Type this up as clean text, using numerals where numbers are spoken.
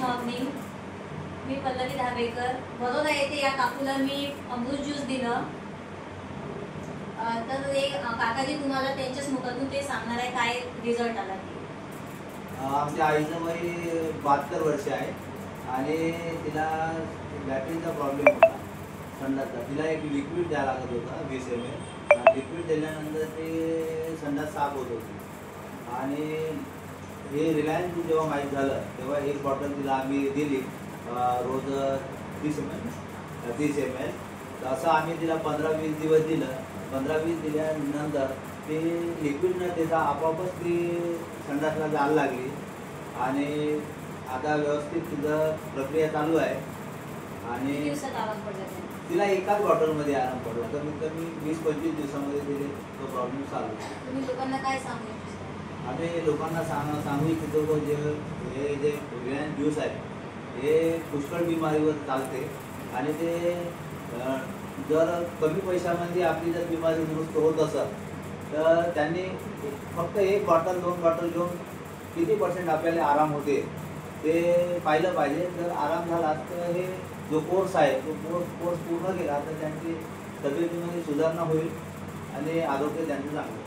Morning. मी पल्लवी धाबेकर बरोदा येथे या काकूला मी अमृत juice दिलं. तर ते काकाजी तुम्हाला त्यांच्याच मुखातून ते सांगणार आहे काय रिझल्ट आला ते. आमच्या आईचं वय 72 वर्ष आहे आणि तिला बॅटरीचा प्रॉब्लेम होता संडासचा. तिला एक लिक्विड द्यायला लागत होता 20 ml. लिक्विड दिल्यानंतर ते संडास साफ होत होती. आणि हे रिलायन्स जेव्हा माहीत झालं तेव्हा एक बॉटल तिला आम्ही दिली रोज 30 ml. असं आम्ही तिला 15-20 दिवस दिलं. 15-20 दिल्यानंतर ते लिक्विड न देता आपोआपच ती संडासला जायला लागली आणि आता व्यवस्थित तिचं प्रक्रिया चालू आहे. आणि तिला एकाच बॉटलमध्ये आराम पडला. कमीत कमी 20-25 दिवसामध्ये तिथे तो प्रॉब्लेम चालू. तुम्ही लोकांना काय सांगू? आम्ही लोकांना सांगू इच्छितो की हे जे रिलायन्स ज्यूस आहे हे पुष्कळ बिमारीवर चालते आणि ते जर कमी पैशामध्ये आपली जर बिमारी दुरुस्त होत असेल तर त्यांनी फक्त 1 बॉटल 2 बॉटल घेऊन किती % आपल्याला आराम होते ते पाहिलं पाहिजे. जर आराम झाला तर हे जो कोर्स आहे तो कोर्स पूर्ण केला तर त्यांची तब्येतीमध्ये सुधारणा होईल आणि आरोग्य त्यांचं चांगलं.